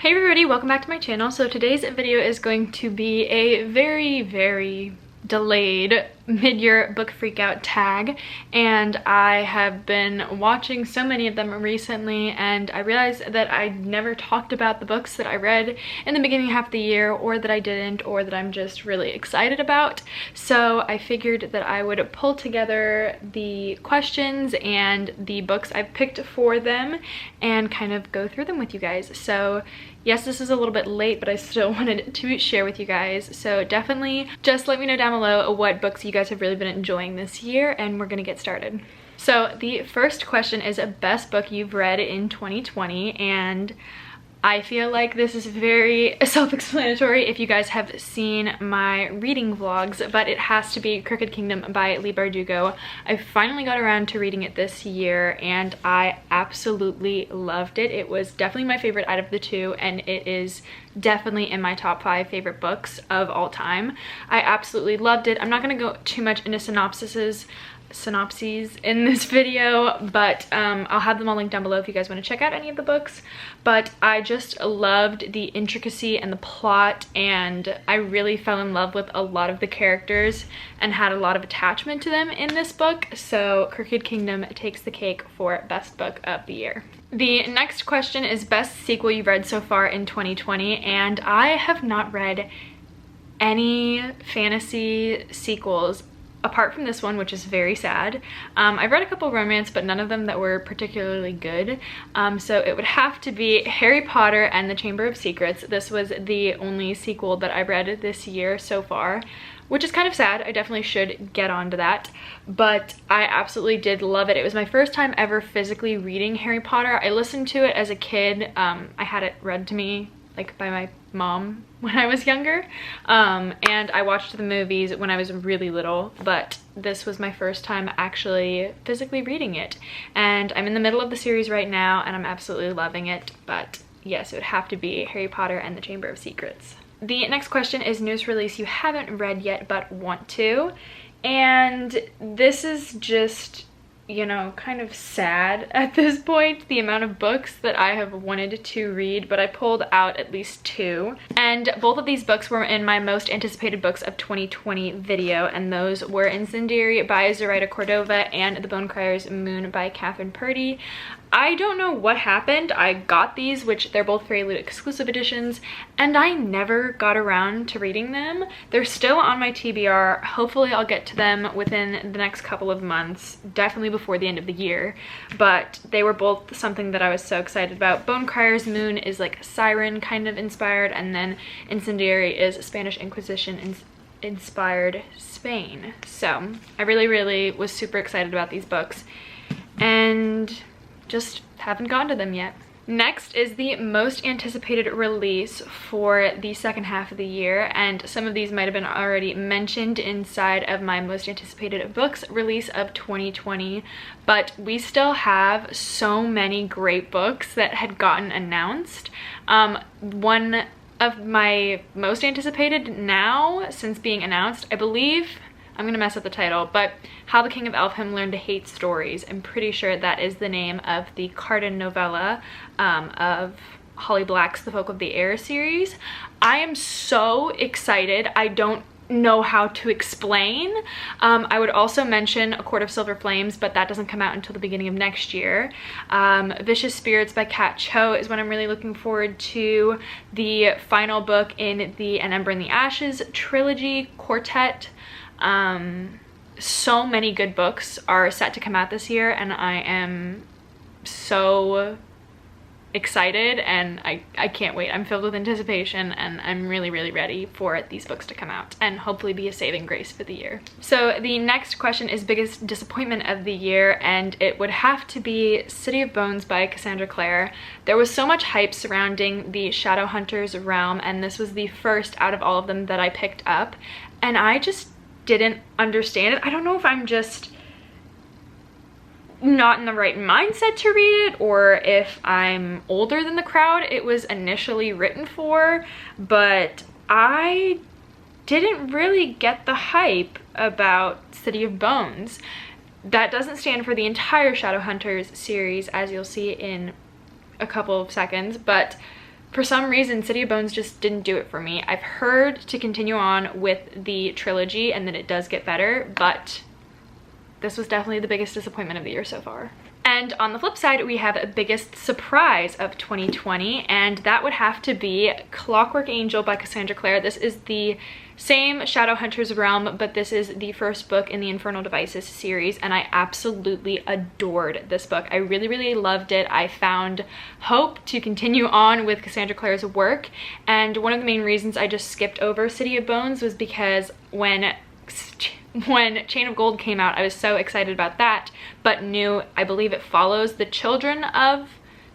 Hey everybody, welcome back to my channel. So today's video is going to be a very delayed mid-year book freakout tag, and I have been watching so many of them recently, and I realized that I never talked about the books that I read in the beginning half of the year, or that I didn't, or that I'm just really excited about. So I figured that I would pull together the questions and the books I've picked for them and kind of go through them with you guys. So yes, this is a little bit late, but I still wanted to share with you guys. So definitely just let me know down below what books you guys have really been enjoying this year, and we're gonna get started. So the first question is a best book you've read in 2020, and I feel like this is very self-explanatory if you guys have seen my reading vlogs, but it has to be Crooked Kingdom by Leigh Bardugo. I finally got around to reading it this year, and I absolutely loved it. It was definitely my favorite out of the two, and it is definitely in my top 5 favorite books of all time. I absolutely loved it. I'm not going to go too much into synopses in this video, but I'll have them all linked down below if you guys want to check out any of the books. But I just loved the intricacy and the plot, and I really fell in love with a lot of the characters and had a lot of attachment to them in this book. So Crooked Kingdom takes the cake for best book of the year. The next question is best sequel you've read so far in 2020, and I have not read any fantasy sequels apart from this one, which is very sad. I've read a couple romance, but none of them that were particularly good. So it would have to be Harry Potter and the Chamber of Secrets. This was the only sequel that I read this year so far, which is kind of sad. I definitely should get onto that, but I absolutely did love it. It was my first time ever physically reading Harry Potter. I listened to it as a kid. I had it read to me like by my mom when I was younger, and I watched the movies when I was really little, but this was my first time actually physically reading it, and I'm in the middle of the series right now and I'm absolutely loving it. But yes, it would have to be Harry Potter and the Chamber of Secrets. The next question is newest release you haven't read yet but want to, and this is just, you know, kind of sad at this point, the amount of books that I have wanted to read, but I pulled out at least 2. And both of these books were in my most anticipated books of 2020 video, and those were Incendiary by Zoraida Cordova and The Bone Crier's Moon by Catherine Purdy. I don't know what happened. I got these, which they're both Fairy Loot exclusive editions, and I never got around to reading them. They're still on my TBR. Hopefully I'll get to them within the next couple of months, definitely before the end of the year, but they were both something that I was so excited about. Bone Crier's Moon is like Siren kind of inspired, and then Incendiary is Spanish Inquisition inspired Spain. So I really was super excited about these books, and just haven't gotten to them yet. Next is the most anticipated release for the second half of the year, and some of these might have been already mentioned inside of my most anticipated books release of 2020, but we still have so many great books that had gotten announced. One of my most anticipated now since being announced, I believe, I'm gonna mess up the title, but How the King of Elfhame Learned to Hate Stories. I'm pretty sure that is the name of the Carden novella of Holly Black's The Folk of the Air series. I am so excited. I don't know how to explain. I would also mention A Court of Silver Flames, but that doesn't come out until the beginning of next year. Vicious Spirits by Kat Cho is what I'm really looking forward to. The final book in the An Ember in the Ashes trilogy quartet. So many good books are set to come out this year, and I am so excited, and I can't wait. I'm filled with anticipation, and I'm really ready for these books to come out and hopefully be a saving grace for the year. So the next question is biggest disappointment of the year, and it would have to be City of Bones by Cassandra Clare. There was so much hype surrounding the Shadowhunters realm, and this was the first out of all of them that I picked up, and I just didn't understand it. I don't know if I'm just not in the right mindset to read it, or if I'm older than the crowd it was initially written for, but I didn't really get the hype about City of Bones. That doesn't stand for the entire Shadowhunters series, as you'll see in a couple of seconds, but for some reason, City of Bones just didn't do it for me. I've heard to continue on with the trilogy and that it does get better, but this was definitely the biggest disappointment of the year so far. And on the flip side, we have a biggest surprise of 2020, and that would have to be Clockwork Angel by Cassandra Clare. This is the same Shadowhunters realm, but this is the first book in the Infernal Devices series, and I absolutely adored this book. I really, really loved it. I found hope to continue on with Cassandra Clare's work, and one of the main reasons I just skipped over City of Bones was because when Chain of Gold came out, I was so excited about that, but knew, I believe it follows the children of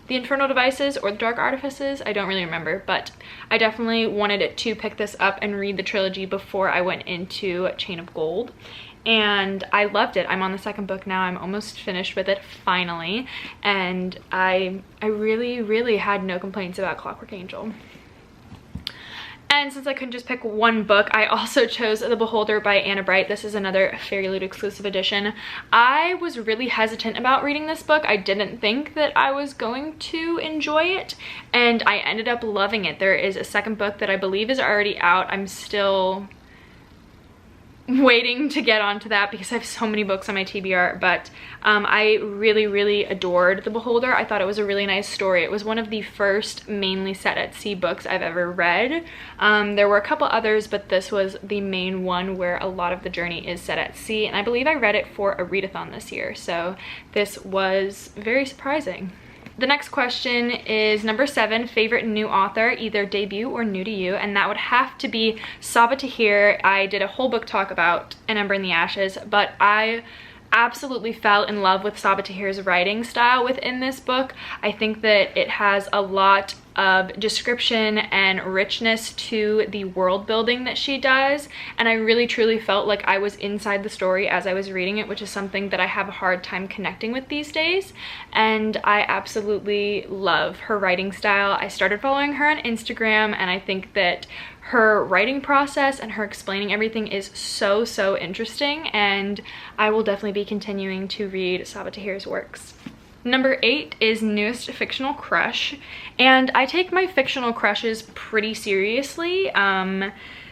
the Infernal Devices or the Dark Artifices. I don't really remember, but I definitely wanted to pick this up and read the trilogy before I went into Chain of Gold. And I loved it. I'm on the second book now. I'm almost finished with it finally. And I really, really had no complaints about Clockwork Angel. And since I couldn't just pick one book, I also chose The Beholder by Anna Bright. This is another Fairy Loot exclusive edition. I was really hesitant about reading this book. I didn't think that I was going to enjoy it, and I ended up loving it. There is a second book that I believe is already out. I'm still waiting to get onto that because I have so many books on my TBR, but I really, really adored The Beholder. I thought it was a really nice story. It was one of the first mainly set at sea books I've ever read. There were a couple others, but this was the main one where a lot of the journey is set at sea, and I believe I read it for a readathon this year, so this was very surprising. The next question is number 7, favorite new author, either debut or new to you, and that would have to be Sabaa Tahir. I did a whole book talk about An Ember in the Ashes, but I absolutely fell in love with Sabaa Tahir's writing style within this book. I think that it has a lot of description and richness to the world building that she does, and I really truly felt like I was inside the story as I was reading it, which is something that I have a hard time connecting with these days, and I absolutely love her writing style. I started following her on Instagram, and I think that her writing process and her explaining everything is so, so interesting, and I will definitely be continuing to read Sabaa Tahir's works. Number 8 is newest fictional crush, and I take my fictional crushes pretty seriously.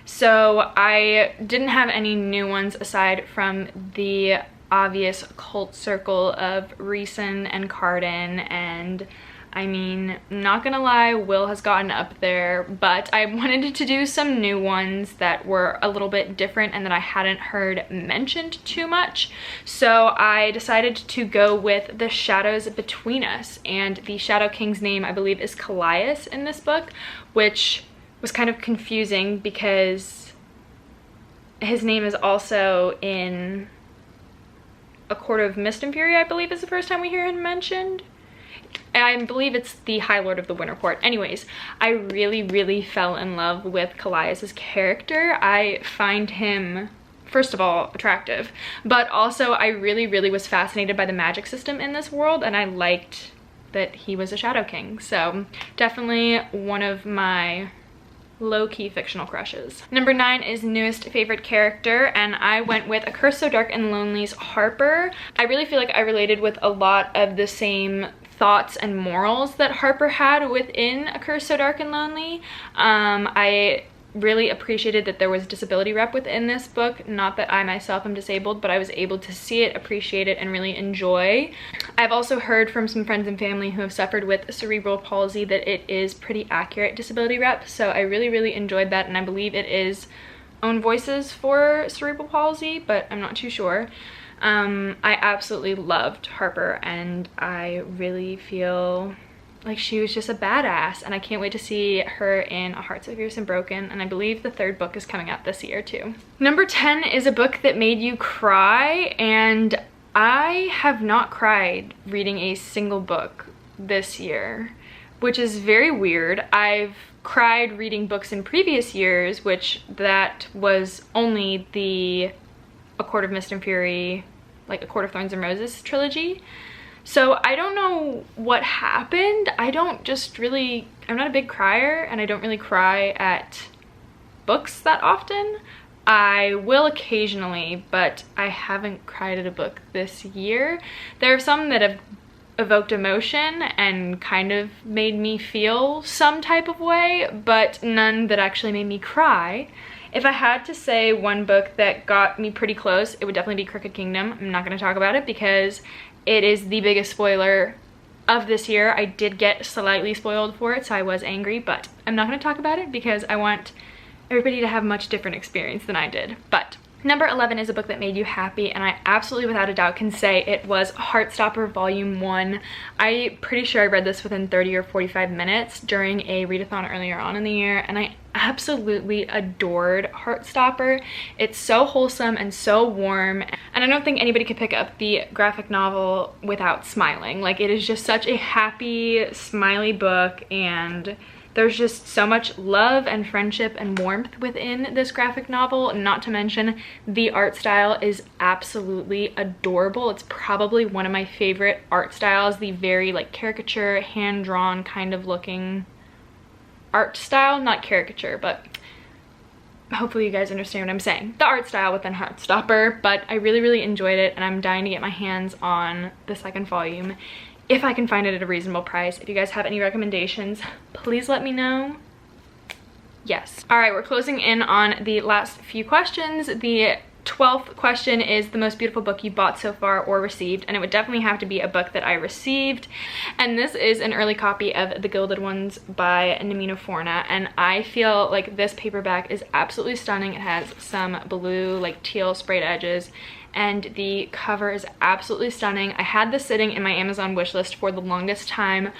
So I didn't have any new ones aside from the obvious cult circle of Rhysand and Cardan, and I mean, not gonna lie, Will has gotten up there, but I wanted to do some new ones that were a little bit different and that I hadn't heard mentioned too much. So I decided to go with The Shadows Between Us, and the Shadow King's name, I believe, is Callias in this book, which was kind of confusing because his name is also in A Court of Mist and Fury, I believe is the first time we hear him mentioned. I believe it's the High Lord of the Winter Court. Anyways, I really, really fell in love with Callias's character. I find him, first of all, attractive, but also I really, really was fascinated by the magic system in this world, and I liked that he was a Shadow King. So definitely one of my low-key fictional crushes. Number 9 is newest favorite character, and I went with A Curse So Dark and Lonely's Harper. I really feel like I related with a lot of the same thoughts and morals that Harper had within A Curse So Dark and Lonely. I really appreciated that there was disability rep within this book. Not that I myself am disabled, but I was able to see it, appreciate it, and really enjoy. I've also heard from some friends and family who have suffered with cerebral palsy that it is pretty accurate disability rep, so I really, really enjoyed that, and I believe it is own voices for cerebral palsy, but I'm not too sure. I absolutely loved Harper, and I really feel like she was just a badass, and I can't wait to see her in A Heart So Fierce and Broken, and I believe the 3rd book is coming out this year too. Number 10 is a book that made you cry, and I have not cried reading a single book this year, which is very weird. I've cried reading books in previous years, which that was only the A Court of Mist and Fury, like A Court of Thorns and Roses trilogy. So I don't know what happened. I'm not a big crier, and I don't really cry at books that often. I will occasionally, but I haven't cried at a book this year. There are some that have evoked emotion and kind of made me feel some type of way, but none that actually made me cry. If I had to say one book that got me pretty close, it would definitely be Crooked Kingdom. I'm not going to talk about it because it is the biggest spoiler of this year. I did get slightly spoiled for it, so I was angry, but I'm not going to talk about it because I want everybody to have much different experience than I did. But number 11 is a book that made you happy, and I absolutely without a doubt can say it was Heartstopper Volume 1. I'm pretty sure I read this within 30 or 45 minutes during a readathon earlier on in the year, and I absolutely adored Heartstopper. It's so wholesome and so warm, and I don't think anybody could pick up the graphic novel without smiling. Like, it is just such a happy, smiley book, and there's just so much love and friendship and warmth within this graphic novel, not to mention the art style is absolutely adorable. It's probably one of my favorite art styles, the very like caricature, hand-drawn kind of looking art style. Not caricature, but hopefully you guys understand what I'm saying. The art style within Heartstopper, but I really enjoyed it, and I'm dying to get my hands on the second volume if I can find it at a reasonable price. If you guys have any recommendations, please let me know. Yes. All right, we're closing in on the last few questions. The 12th question is the most beautiful book you bought so far or received, and it would definitely have to be a book that I received, and this is an early copy of The Gilded Ones by Namina Forna, and I feel like this paperback is absolutely stunning. It has some blue, like teal sprayed edges, and the cover is absolutely stunning. I had this sitting in my Amazon wishlist for the longest time,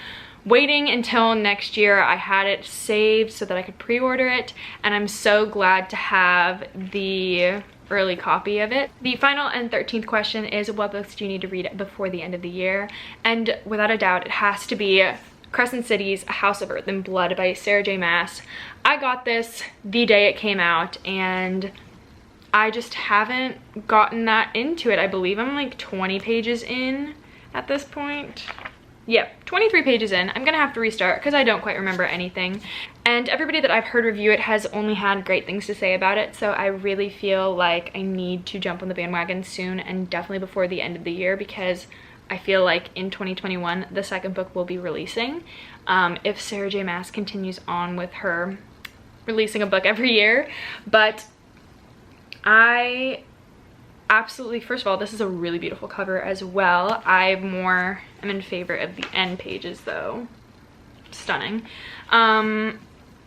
waiting until next year. I had it saved so that I could pre-order it, and I'm so glad to have the early copy of it. The final and 13th question is, what books do you need to read before the end of the year? And without a doubt, it has to be Crescent City's A House of Earth and Blood by Sarah J. Maas. I got this the day it came out, and I just haven't gotten that into it. I believe I'm like 20 pages in at this point. Yep, 23 pages in. I'm gonna have to restart because I don't quite remember anything. And everybody that I've heard review it has only had great things to say about it, so I really feel like I need to jump on the bandwagon soon, and definitely before the end of the year, because I feel like in 2021 the second book will be releasing. If Sarah J. Maas continues on with her releasing a book every year. But I absolutely, first of all, this is a really beautiful cover as well. I'm in favor of the end pages though. Stunning.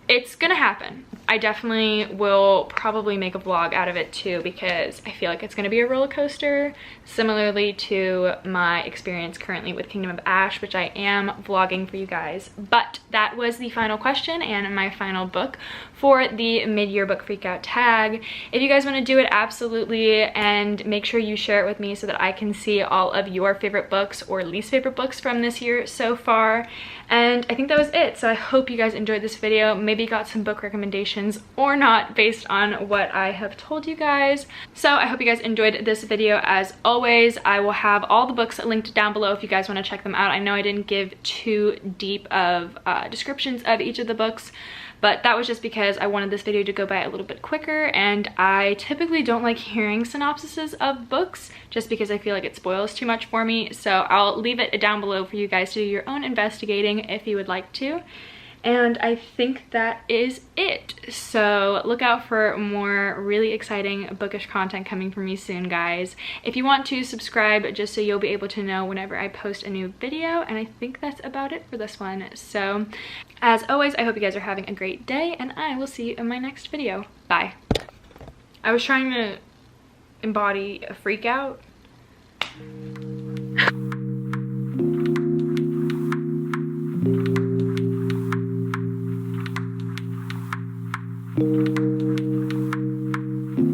It's gonna happen. I definitely will probably make a vlog out of it too, because I feel like it's gonna be a roller coaster, similarly to my experience currently with Kingdom of Ash, which I am vlogging for you guys. But that was the final question and my final book for the mid-year book freakout tag. If you guys want to do it, absolutely, and make sure you share it with me so that I can see all of your favorite books or least favorite books from this year so far. And I think that was it. So I hope you guys enjoyed this video, maybe got some book recommendations or not based on what I have told you guys. So I hope you guys enjoyed this video. As always, I will have all the books linked down below if you guys want to check them out. I know I didn't give too deep of descriptions of each of the books, but that was just because I wanted this video to go by a little bit quicker, and I typically don't like hearing synopsises of books just because I feel like it spoils too much for me. So I'll leave it down below for you guys to do your own investigating if you would like to. And I think that is it. So look out for more really exciting bookish content coming from me soon, guys. If you want to subscribe just so you'll be able to know whenever I post a new video. And I think that's about it for this one. So as always, I hope you guys are having a great day, and I will see you in my next video. Bye. I was trying to embody a freak out.